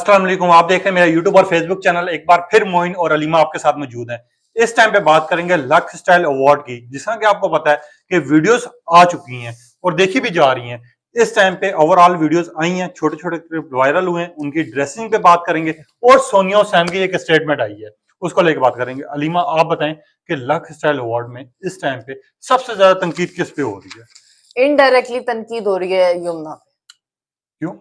अस्सलाम वालेकुम। आप देख रहे हैं मेरा यूट्यूब और फेसबुक चैनल। एक बार फिर मोइन और अलीमा आपके साथ मौजूद हैं। इस टाइम पे बात करेंगे लक स्टाइल अवार्ड की। जिसका कि आपको पता है कि वीडियोस आ चुकी हैं और देखी भी जा रही हैं। इस टाइम पे ओवरऑल वीडियोस आई हैं, छोटे छोटे क्लिप वायरल हुए हैं, उनकी ड्रेसिंग पे बात करेंगे और सोनिया और सैम की एक स्टेटमेंट आई है, उसको लेकर बात करेंगे। अलीमा आप बताएं कि लक स्टाइल अवार्ड में इस टाइम पे सबसे ज्यादा तनकीद किस पे हो रही है? इनडायरेक्टली तनकीद हो रही है यमुना पे। क्यों?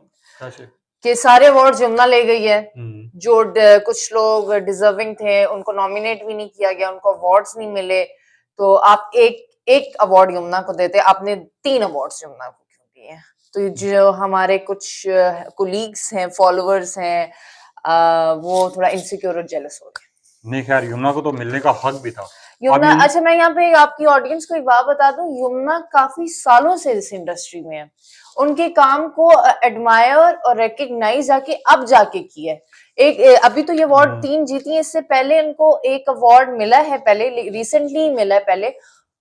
कैसे? कि सारे अवार्ड यमुना ले गई है। जो कुछ लोग डिजर्विंग थे उनको नॉमिनेट भी नहीं किया गया, उनको अवार्ड्स नहीं मिले। तो आप एक एक अवार्ड यमुना को देते, आपने 3 अवार्ड्स यमुना को क्यों दिए? तो जो हमारे कुछ कोलीग्स हैं, फॉलोअर्स हैं, वो थोड़ा इनसिक्योर और जेलस हो गए। नहीं खैर, यमुना को तो मिलने का हक भी था। यमुना, अच्छा मैं यहाँ पे आपकी ऑडियंस को एक बात बता दूं, यमुना काफी सालों से इस इंडस्ट्री में है। उनके काम को एडमायर और रिकग्नाइज जाके अब जाके किया है। एक अभी तो ये अवार्ड 3 जीती है, इससे पहले इनको एक अवार्ड मिला है, पहले रिसेंटली मिला है। पहले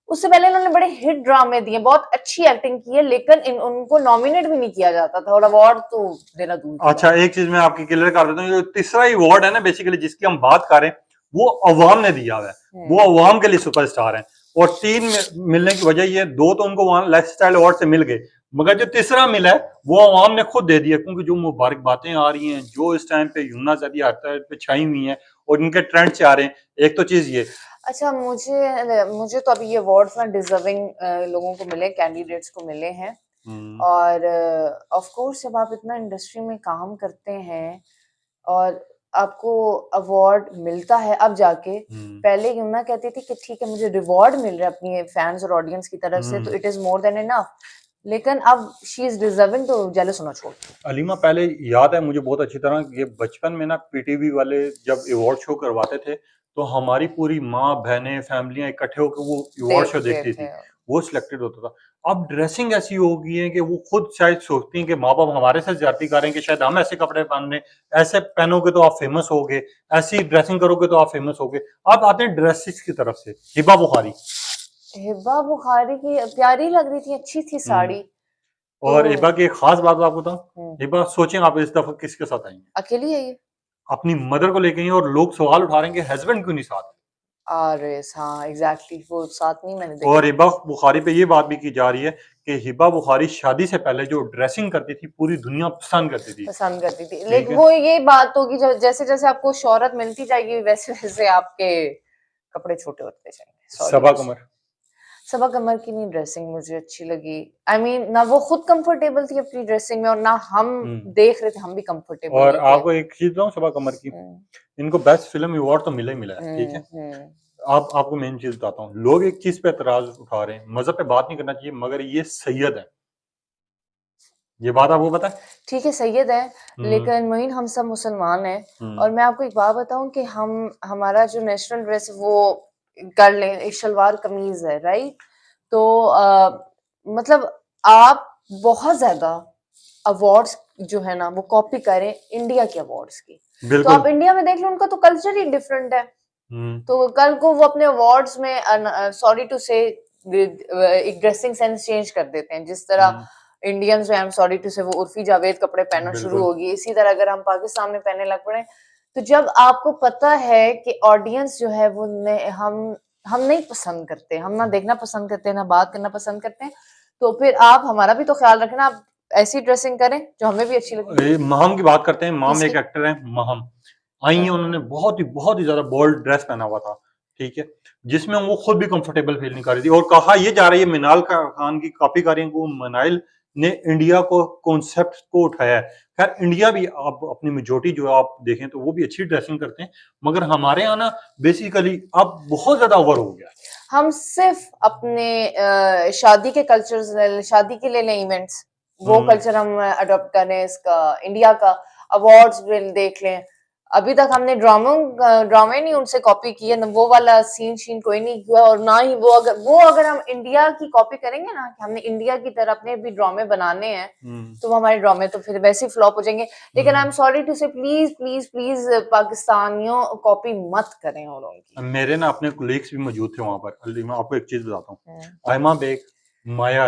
उससे पहले इन्होंने बड़े हिट ड्रामे दिए, बहुत अच्छी एक्टिंग की है, लेकिन उनको नॉमिनेट भी नहीं किया जाता था और अवार्ड तो देना दूर। अच्छा, एक चीज मैं आपकी क्लियर कर देता हूँ, जो तीसरा अवार्ड है ना बेसिकली जिसकी हम बात कर रहे हैं, वो अवाम ने दिया हुआ है, वो अवाम के लिए सुपरस्टार हैं। और 3 मिलने की वजह ये, 2 तो उनको वहां लाइफ स्टाइल अवार्ड से मिल गए, मगर जो तीसरा मिला है वो अवाम ने खुद दे दिया। क्योंकि जो मुबारक बातें आ रही हैं, जो इस टाइम पे यमुना ज़ैदी हर तरह पे छाई हुई हैं और इनके ट्रेंड से आ रहे हैं, एक तो चीज ये। अच्छा, मुझे तो अभी ये अवार्ड्स ना डिजर्विंग लोगों को मिले, कैंडिडेट्स को मिले हैं। और ऑफ कोर्स जब आप इतना इंडस्ट्री में काम करते हैं और आपको अवार्ड मिलता है अब जाके, पहले यमुना कहती थी कि ठीक है मुझे रिवॉर्ड मिल रहा है अपनी फैंस और ऑडियंस की तरफ से, तो it is more than enough. लेकिन अब शी इज डिजर्विंग, तो जेलस होना छोड़। अलीमा, पहले याद है मुझे बहुत अच्छी तरह, ये बचपन में ना पीटीवी वाले जब अवार्ड शो करवाते थे तो हमारी पूरी माँ बहनें फैमिलियां इकट्ठे होकर वो अवार्ड शो देखती थी, वो सिलेक्टेड होता था। अब ड्रेसिंग ऐसी हो गई है कि वो खुद शायद सोचती हैं कि माँ बाप हमारे साथ ज्यादती करें कि शायद हम ऐसे कपड़े पहनने, ऐसे पहनोगे तो आप फेमस होगे, ऐसी ड्रेसिंग करोगे तो आप फेमस होगे। अब आते हैं ड्रेसेस की तरफ से। हिबा बुखारी की प्यारी लग रही थी, अच्छी थी साड़ी। और हिबा की एक खास बात आपको बताऊं, हिबा सोचें आप इस दफा किसके साथ आई हैं? अकेली है ये, अपनी मदर को लेके आई और लोग सवाल उठा रहे हैं कि हस्बैंड क्यों नहीं साथ? अरे हाँ एग्जैक्टली, वो साथ नहीं मैंने देखा। और हिबा बुखारी पे ये बात भी की जा रही है कि हिबा बुखारी शादी से पहले जो ड्रेसिंग करती थी पूरी दुनिया पसंद करती थी। लेकिन वो ये बात होगी, जैसे जैसे आपको शोहरत मिलती जाएगी वैसे वैसे आपके कपड़े छोटे होते जाएंगे। सबा कमर, सबा कमर की नहीं ड्रेसिंग मुझे अच्छी लगी। I mean, ना वो खुद कंफर्टेबल थी अपनी ड्रेसिंग में और ना हम देख रहे थे हम भी कंफर्टेबल। और आपको एक चीज बताऊं, सबा कमर की इनको बेस्ट फिल्म अवार्ड तो मिला ही मिला है, ठीक है। आपको मेन चीज बताता हूँ, लोग एक चीज पे एतराज उठा रहे हैं, मजहब पे बात नहीं करना चाहिए, मगर ये सैयद है, ये बात आपको पता है? ठीक है सैयद है, लेकिन मोइन हम सब मुसलमान हैं। और मैं आपको एक बात बताऊं कि हमारा जो नेशनल ड्रेस वो कर लें, एक शलवार कमीज है, राइट? तो मतलब आप बहुत ज्यादा अवार्ड्स जो है ना वो कॉपी करें इंडिया के अवार्ड्स की। तो आप इंडिया में देख लो, उनका तो कल्चर ही डिफरेंट है। तो कल को वो अपने अवार्ड्स में सॉरी टू से एक ड्रेसिंग सेंस चेंज कर देते हैं, जिस तरह इंडियंस में आई एम सॉरी टू से वो उर्फी जावेद कपड़े पहनना शुरू होगी, इसी तरह अगर हम पाकिस्तान में पहनने लग पड़े। तो जब आपको पता है कि ऑडियंस जो है वो हम नहीं पसंद करते, हम ना देखना पसंद करते हैं ना बात करना पसंद करते हैं, तो फिर आप हमारा भी तो ख्याल रखना, आप ऐसी ड्रेसिंग करें जो हमें भी अच्छी लगे। महम की बात करते हैं, महम एक एक्टर है, महम आई है, उन्होंने बहुत ही ज्यादा बोल्ड ड्रेस पहना हुआ था, ठीक है, जिसमें वो खुद भी कंफर्टेबल फील नहीं कर रही थी। और कहा ये जा रही है मिनाल खान की कॉपी कर रही है, वो मनाइल ने इंडिया को कॉन्सेप्ट को उठाया है। खैर इंडिया भी आप अपनी मेजोरिटी जो आप देखें तो वो भी अच्छी ड्रेसिंग करते हैं, मगर हमारे यहाँ ना बेसिकली अब बहुत ज्यादा ओवर हो गया। हम सिर्फ अपने शादी के कल्चर, शादी के लिए लें इवेंट्स, वो कल्चर हम अडॉप्ट कर रहे हैं। इसका इंडिया का अवार्ड्स बिल देख लें, अभी तक हमने ड्रामे नहीं उनसे कॉपी किए, वो वाला सीन कोई नहीं किया। और ना ही वो अगर हम इंडिया की कॉपी करेंगे ना, कि हमने इंडिया की तरह अपने भी ड्रामे बनाने हैं, तो हमारे ड्रामे तो फिर वैसे ही फ्लॉप हो जाएंगे। लेकिन आई एम सॉरी टू से, प्लीज प्लीज प्लीज पाकिस्तानियों कॉपी मत करें और उनकी। मेरे ना अपने कोलीग्स भी मौजूद थे वहां पर। मैं आपको एक चीज बताता हूँ, आयमा बेग, माया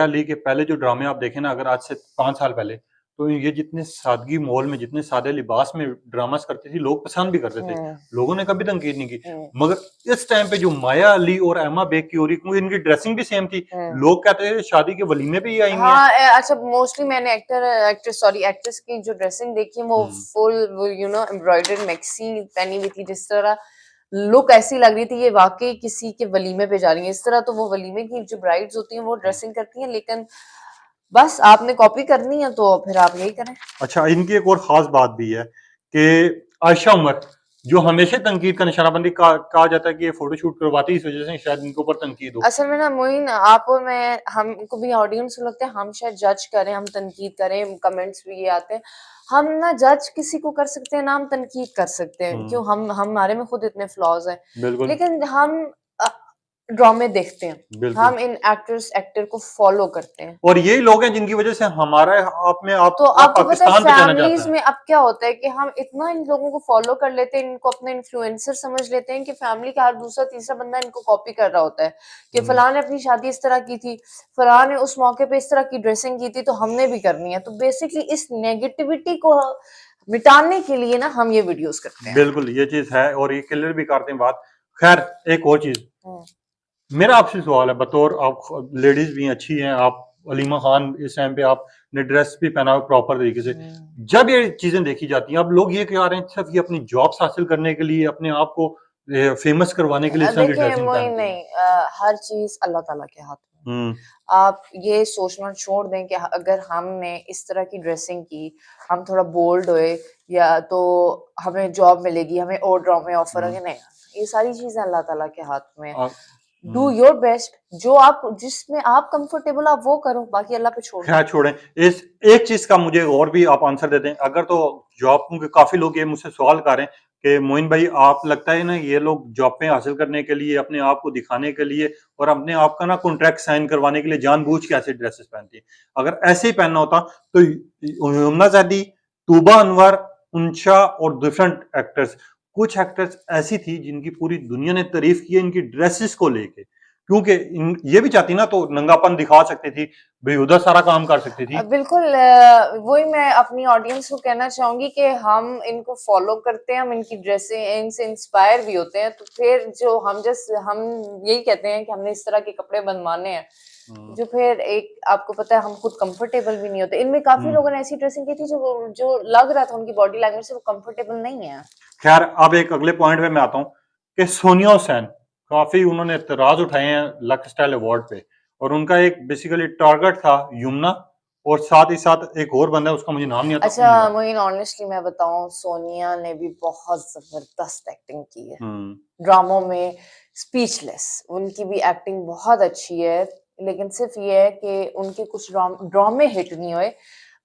अली के पहले जो ड्रामे आप देखें ना, अगर आज से 5 साल पहले, तो ये जितने सादगी माहौल में, जितने सादे लिबास में ड्रामास करती थी, लोग पसंद भी करते थे, लोगों ने कभी तनकीद नहीं की। मगर इस टाइम पे जो माया अली और एमा बेग की हो रही, क्योंकि इनकी ड्रेसिंग भी सेम थी, लोग कहते थे शादी के वलीमे पे ही आई हुई हैं। हाँ, अच्छा मोस्टली मैंने एक्ट्रेस की जो ड्रेसिंग देखी है वो फुल एम्ब्रॉयडर्ड मैक्सी पहनी हुई थी, जिस तरह लुक ऐसी लग रही थी ये वाकई किसी के वलीमे पे जा रही है। इस तरह तो वो वलीमे की जो ब्राइड्स होती हैं वो ड्रेसिंग करती हैं, लेकिन बस आपने कॉपी करनी है तो फिर आप यही करें। अच्छा, इनकी एक और खास बात भी है कि आयशा उमर, जो हमेशा तनकीद का निशानाबंदी कहा जाता है कि ये फोटोशूट करवाती है, इस वजह से शायद इनके ऊपर तनकीद हो। असल में ना मोइन, आप और मैं, हमको भी ऑडियंस को लगता है हम शायद जज करें, हम तनकीद करें, कमेंट्स भी ये आते हैं। हम ना जज किसी को कर सकते हैं ना हम तनकीद कर सकते हैं, क्यों? हम हमारे में खुद इतने फ्लॉज हैं, लेकिन हम ड्रामे देखते हैं, हम इन एक्टर को फॉलो करते हैं, और यही लोग हैं जिनकी वजह से हमारा आप में आप तो आपको पता है पाकिस्तान पे जाना फैमिलीज जाता है। में अब क्या होता है कि हम इतना इन लोगों को फॉलो कर लेते हैं, इनको अपने इन्फ्लुएंसर समझ लेते हैं कि फैमिली का हर दूसरा तीसरा बंदा इनको कॉपी कर रहा होता है कि फलां ने अपनी शादी इस तरह की थी, फलां ने उस मौके पे इस तरह की ड्रेसिंग की थी, तो हमने भी करनी है। तो बेसिकली इस नेगेटिविटी को मिटाने के लिए ना हम ये वीडियोस करते हैं। बिल्कुल, ये चीज है और ये क्लियर भी करते हैं बात। खैर, एक और चीज मेरा आपसे सवाल है, बतौर आप लेडीज भी अच्छी हैं, आप अलीमा खान इस टाइम पे आपने ड्रेस भी पहना हुआ प्रॉपर तरीके से, जब ये चीजें देखी जाती हैं, अब लोग ये कह रहे हैं सिर्फ ये अपनी जॉब्स हासिल करने के लिए, अपने आप को फेमस करवाने के लिए इस तरह की ड्रेसिंग पहनते हैं। नहीं, हर चीज अल्लाह ताला के हाथ में। आप ये सोचना छोड़ दें कि अगर हमने इस तरह की ड्रेसिंग की, हम थोड़ा बोल्ड हुए या तो हमें जॉब मिलेगी, हमें और ड्रामे ऑफर होंगे। नहीं, ये सारी चीजें अल्लाह ताला के हाथ में। डू योर बेस्ट, जो आप जिसमें आप कंफर्टेबल आप वो करो, बाकी अल्लाह पे छोड़ खैर छोड़ें। इस एक चीज का मुझे और भी आप आंसर दे दें, अगर तो जॉब, क्योंकि काफी लोग ये मुझसे सवाल कर रहे हैं कि मोइन भाई आप लगता है ना ये लोग जॉब पे हासिल करने के लिए, अपने आप को दिखाने के लिए और अपने आप का ना कॉन्ट्रैक्ट साइन करवाने के लिए जानबूझ के ऐसे ड्रेसेस पहनती है। अगर ऐसे ही पहनना होता तो यमुना ज़ैदी, तूबा अनवर, उनशा और डिफरेंट एक्टर्स, कुछ एक्टर्स ऐसी थी जिनकी पूरी दुनिया ने तारीफ की है इनकी ड्रेसेस को लेके, क्योंकि ये भी चाहती ना तो नंगापन दिखा सकती थी, बेहुदा सारा काम कर सकती थी। बिल्कुल, वही मैं अपनी ऑडियंस को कहना चाहूंगी कि हम इनको फॉलो करते हैं, हम इनकी ड्रेसिंग इनसे इंस्पायर भी होते हैं, तो फिर जो हम यही कहते हैं कि हमने इस तरह के कपड़े बनवाने हैं, जो फिर एक आपको पता है हम खुद कंफर्टेबल भी नहीं होते। इनमें काफी लोगों ने ऐसी ड्रेसिंग की थी जो लग रहा था उनकी बॉडी लैंग्वेज से वो कंफर्टेबल नहीं है। खैर, अब एक अगले पॉइंट पे मैं आता हूँ कि सोनिया हुसैन, काफी उन्होंने एतराज उठाए हैं लक स्टाइल अवार्ड पे, और उनका एक बेसिकली टारगेट था यमुना और साथ ही साथ एक और बंदा है, उसका मुझे नाम नहीं आता। अच्छा मोइन, ऑनेस्टली मैं बताऊं, सोनिया ने भी बहुत जबरदस्त एक्टिंग की है ड्रामों में, स्पीचलेस। उनकी भी एक्टिंग बहुत अच्छी है, लेकिन सिर्फ ये है कि उनके कुछ ड्रामे हिट नहीं हुए।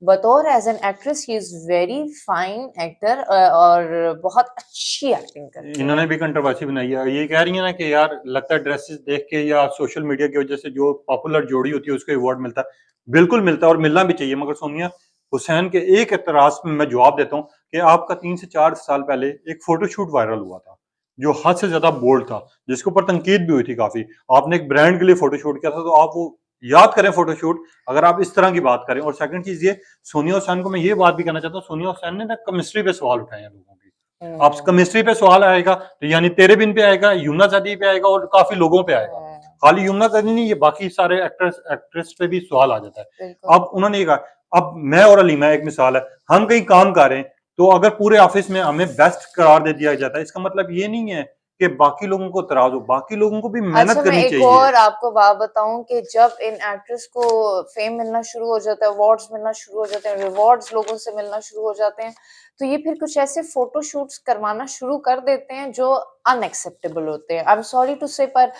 बतौर as an actress he is very fine actor और बहुत अच्छी एक्टिंग करती है। इन्होंने भी कंट्रोवर्सी बनाई है, ये कह रही है ना कि यार लगता है ड्रेसेस देख के या सोशल मीडिया की वजह से जो पॉपुलर जोड़ी होती है उसको अवार्ड मिलता है। बिल्कुल मिलता है और मिलना भी चाहिए, मगर सोनिया हुसैन के एक एतराज में मैं जवाब देता हूँ कि आपका 3 से 4 साल पहले एक फोटोशूट वायरल हुआ था जो हद से ज्यादा बोल्ड था, जिसके ऊपर तनकीद भी हुई थी काफी। आपने एक ब्रांड के लिए फोटोशूट किया था, तो आप वो याद करें फोटोशूट, अगर आप इस तरह की बात करें। और सेकंड चीज ये, सोनिया हुसैन को मैं ये बात भी कहना चाहता हूँ, सोनिया हुसैन ने ना केमिस्ट्री पे सवाल उठाए हैं लोगों की। आप केमिस्ट्री पे सवाल आएगा तो यानी तेरे बिन पे आएगा, यमुना ज़ैदी पे आएगा और काफी लोगों पे आएगा। खाली यमुना ज़ैदी नहीं, ये बाकी सारे एक्टर्स एक्ट्रेस पे भी सवाल आ जाता है। अब उन्होंने ये कहा, अब मैं और अलीमा एक मिसाल है, हम कहीं काम कर रहे हैं तो अगर पूरे ऑफिस में हमें बेस्ट करार दे दिया जाता है, इसका मतलब ये नहीं है कि बाकी लोगों को तराज हो, बाकी लोगों को भी मेहनत करनी चाहिए। एक और आपको बात बताऊं कि जब इन एक्ट्रेस को फेम मिलना शुरू हो जाता है, अवार्ड्स मिलना शुरू हो जाते हैं, रिवॉर्ड्स लोगों से मिलना शुरू हो जाते हैं, तो ये फिर कुछ ऐसे फोटो शूट्स करवाना शुरू कर देते हैं जो अनएक्सेप्टेबल होते हैं। आई एम सॉरी टू से, पर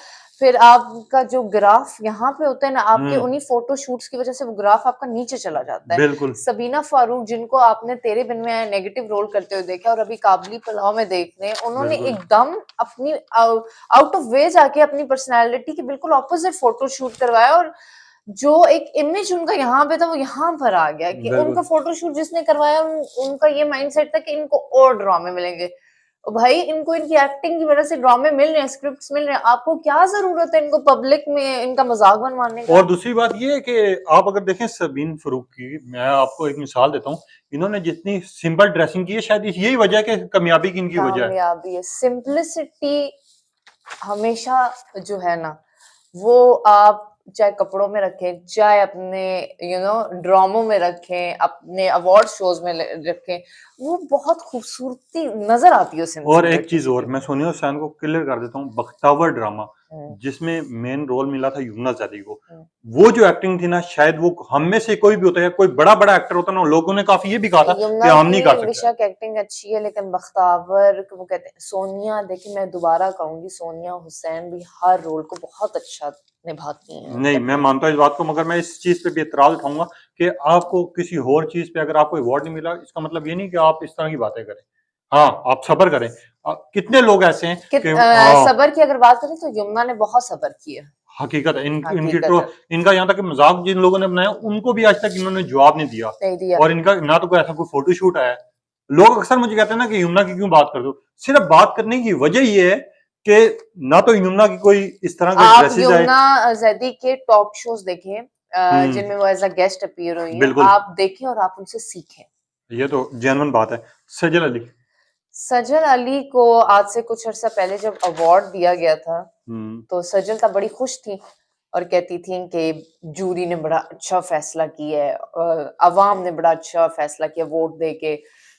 फिर आपका जो ग्राफ यहाँ पे होता है ना, आपके उन्हीं फोटो शूट्स की वजह से वो ग्राफ आपका नीचे चला जाता है। बिल्कुल। सबीना फारूक, जिनको आपने तेरे बिन में नेगेटिव रोल करते हुए देखा और अभी काबली पुलाव में देख रहे हैं, उन्होंने एकदम अपनी आउट ऑफ वे जाके अपनी पर्सनैलिटी के बिल्कुल ऑपोजिट फोटो शूट करवाया, और जो एक इमेज उनका यहाँ पे था वो यहाँ पर आ गया कि उनका फोटोशूट जिसने करवाया उनका ये माइंडसेट था कि इनको और ड्रामे मिलेंगे। भाई इनको इनकी एक्टिंग की वजह से ड्रामे मिल रहे हैं, स्क्रिप्ट्स मिल रहे हैं, आपको क्या जरूरत है इनको पब्लिक में इनका मजाक बनवाने का? और दूसरी बात ये है कि आप अगर देखें सबीन फरूक की, मैं आपको एक मिसाल देता हूँ, इन्होंने जितनी सिंपल ड्रेसिंग की है शायद यही वजह है कि कामयाबी की इनकी वजह है। कामयाबी है, सिंपलिसिटी हमेशा जो है ना, वो आप चाहे कपड़ों में रखें, चाहे अपने ड्रामों में रखें, अपने अवार्ड शोज में रखें, वो बहुत खूबसूरती नजर आती है उस और एक सिंपलिसिटी चीज और में। मैं सोनिया हुसैन को क्लियर कर देता हूँ, बख्तावर ड्रामा हम्म, जिसमें मेन रोल मिला था युमना ज़ैदी को, हम्म। वो जो एक्टिंग थी ना, शायद वो हम में से कोई भी होता है, कोई बड़ा बड़ा एक्टर होता ना, लोगों ने काफी ये भी कहा था कि यमुना हम नहीं कर की सकते। बेशक एक्टिंग अच्छी है, लेकिन बख्तावर को वो कहते हैं, सोनिया, देखिए मैं दोबारा कहूंगी, सोनिया हुसैन भी हर रोल को बहुत अच्छा निभाती हैं, नहीं, मैं मानता हूँ इस बात को, मगर मैं इस चीज पे भी एतराज उठाऊंगा कि आपको किसी और चीज पे अगर आपको अवार्ड नहीं मिला, इसका मतलब ये नहीं कि आप इस तरह की बातें करें। हाँ, आप सब्र करें। कितने लोग ऐसे हैं कि हाँ, सबर की अगर बात करें तो यमुना ने बहुत सबर किया, हकीकत है इनकी हकीकत तो, है, इनका यहाँ तक कि मजाक जिन लोगों ने बनाया उनको भी आज तक इन्होंने जवाब नहीं दिया। नहीं दिया। और इनका ना तो कोई ऐसा कोई फोटो शूट आया है। लोग अक्सर मुझे कहते हैं ना कि यमुना की क्यों बात कर दो, सिर्फ बात करने की वजह ये है कि ना तो यमुना की कोई इस तरह के आप ड्रेसेस आए। यमुना जैदी के टॉक शोज देखें, हम्म, जिनमें वो एज अ गेस्ट अपीयर हुई हैं, बिल्कुल, आप देखें और आप उनसे सीखें। ये तो जेन्युइन बात है। सजल अली। सजल अली को आज से कुछ अर्सा पहले जब अवार्ड दिया गया था, तो सजल तो बड़ी खुश थी और कहती थी कि जूरी ने बड़ा अच्छा फैसला किया है, अवाम ने बड़ा अच्छा फैसला किया वोट दे के,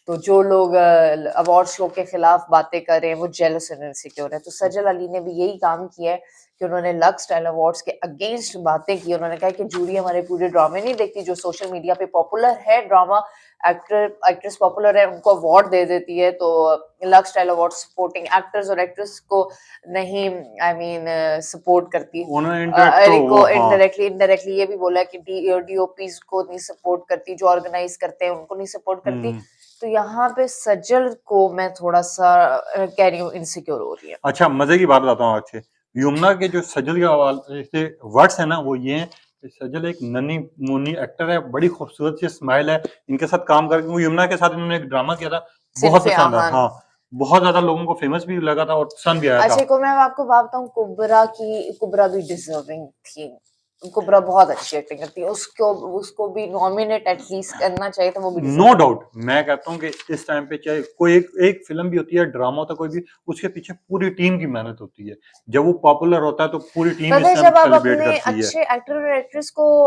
तो जो लोग अवार्ड शो के खिलाफ बातें कर रहे हैं वो जेलस एंड इनसिक्योर है। तो सजल अली ने भी यही काम किया है कि उन्होंने लक्स स्टाइल अवार्ड्स के अगेंस्ट बातें की। उन्होंने कहा कि जूरी हमारे पूरे ड्रामे नहीं देखती, जो सोशल मीडिया पे पॉपुलर है ड्रामा एक्ट्रेस पॉपुलर है उनको अवार्ड दे देती है, तो lux style award supporting actors और एक्ट्रेस को नहीं, आई मीन सपोर्ट करती। उन्होंने इनडायरेक्टली ये भी बोला कि डीओपीज को नहीं सपोर्ट करती, जो ऑर्गेनाइज करते हैं उनको नहीं सपोर्ट करती। तो यहाँ पे सजल को मैं थोड़ा सा कह रही हूँ इनसिक्योर हो रही है। अच्छा, मजे की बात बताता हूँ अच्छे, यमुना के जो सजल के वर्ड्स है ना, वो ये हैं कि सजल एक नन्ही मुन्नी एक्टर है, बड़ी खूबसूरत सी स्माइल है, इनके साथ काम करके, वो यमुना के साथ इन्होंने एक ड्रामा किया था, बहुत सिर्फ पसंद है। आहान। हाँ, बहुत ज्यादा लोगों को फेमस भी लगा था और पसंद भी आया था। अच्छा, को मैं आपको बात बताऊं, कुबरा भी डिजर्विंग थी। कुबरा बहुत अच्छी एक्टिंग करती है, उसको भी नॉमिनेट एटलीस्ट करना चाहिए था, वो भी नो डाउट, मैं कहता हूँ कि इस टाइम पे चाहे कोई एक फिल्म भी होती है, ड्रामा होता है कोई भी, उसके पीछे पूरी टीम की मेहनत होती है। जब वो पॉपुलर होता है तो पूरी टीम पता है, इस टाइम जब आप सेलिब्रेट अपने करती है। अच्छे एक्टर और एक्ट्रेस को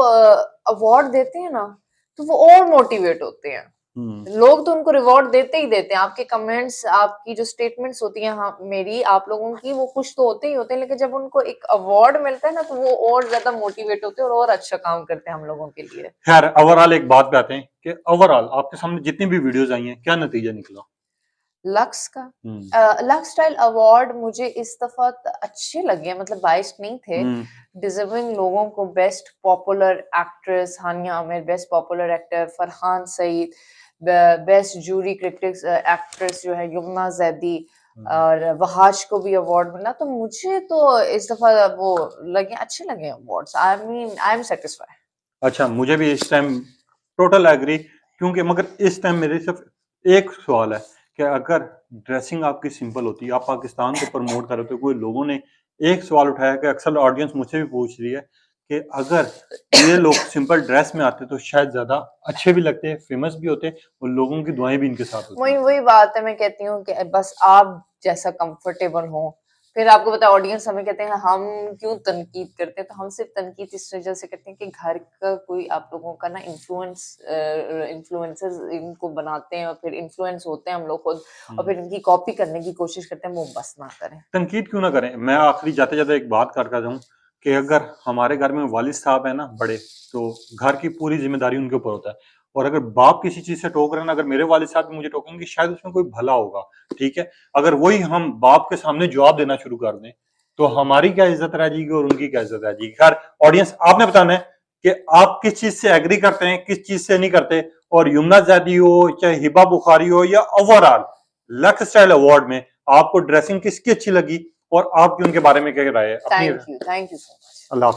अवार्ड देते हैं ना, तो वो और मोटिवेट होते हैं। लोग तो उनको रिवॉर्ड देते ही देते हैं, आपके कमेंट्स, आपकी जो स्टेटमेंट्स होती हैं, हाँ मेरी आप लोगों की, वो खुश तो होते ही होते हैं, लेकिन जब उनको एक अवार्ड मिलता है ना, तो वो और ज्यादा मोटिवेट होते हैं और अच्छा काम करते हैं हम लोगों के लिए। खैर, ओवरऑल एक बात पे आते हैं कि ओवरऑल आपके सामने जितनी भी वीडियोस आई हैं, क्या नतीजा निकला? लक्स का लक्स स्टाइल अवार्ड मुझे इस दफा अच्छे लगे, मतलब बाइस्ड नहीं थे। डिजर्विंग लोगों को, best popular actress Hania Aamir, best popular actor Farhan Saeed, best jury critics actress जो है यमुना जैदी, और वहाश को भी अवार्ड मिला। तो मुझे तो इस दफा वो लगे, अच्छे लगे अवार्ड्स। I am satisfied. अच्छा, मुझे भी इस टाइम टोटल एग्री, क्योंकि मगर इस टाइम मेरे सिर्फ एक सवाल है कि अगर ड्रेसिंग आपकी सिंपल होती, आप पाकिस्तान को प्रमोट कर रहे थे, कोई लोगों ने एक सवाल उठाया कि अक्सर ऑडियंस मुझसे भी पूछ रही है कि अगर ये लोग सिंपल ड्रेस में आते तो शायद ज्यादा अच्छे भी लगते, फेमस भी होते और लोगों की दुआएं भी इनके साथ होती। वही बात है, मैं कहती हूँ कि बस आप जैसा कंफर्टेबल हो। फिर आपको पता है, ऑडियंस हमें कहते हैं हम क्यों तनकीद करते हैं, तो हम सिर्फ तनकीद इस वजह से करते हैं कि घर का कोई आप लोगों का ना इन्फ्लुएंसर्स इनको बनाते हैं और फिर इन्फ्लुएंस होते हैं हम लोग खुद, और फिर इनकी कॉपी करने की कोशिश करते हैं, वो बस ना करें। तनकीद क्यों ना करें। मैं आखिरी जाते जाते एक बात करता जाऊं कि अगर हमारे घर में वालिद साहब है ना बड़े, तो घर की पूरी जिम्मेदारी उनके ऊपर होता है, और अगर बाप किसी चीज से टोक रहे हैं ना, अगर मेरे वालिद साहब भी मुझे टोकेंगे, शायद उसमें कोई भला होगा, ठीक है। अगर वही हम बाप के सामने जवाब देना शुरू कर दें तो हमारी क्या इज्जत रह जाएगी और उनकी क्या इज्जत रह जाएगी। खैर, ऑडियंस आपने बताना है कि आप किस चीज से एग्री करते हैं, किस चीज से नहीं करते। और यमुना जैदी हो, चाहे हिबा बुखारी हो, या ओवरऑल लक्स स्टाइल अवार्ड में आपको ड्रेसिंग किसकी अच्छी लगी और आपकी उनके बारे में क्या राय है? Thank you so much. Allah.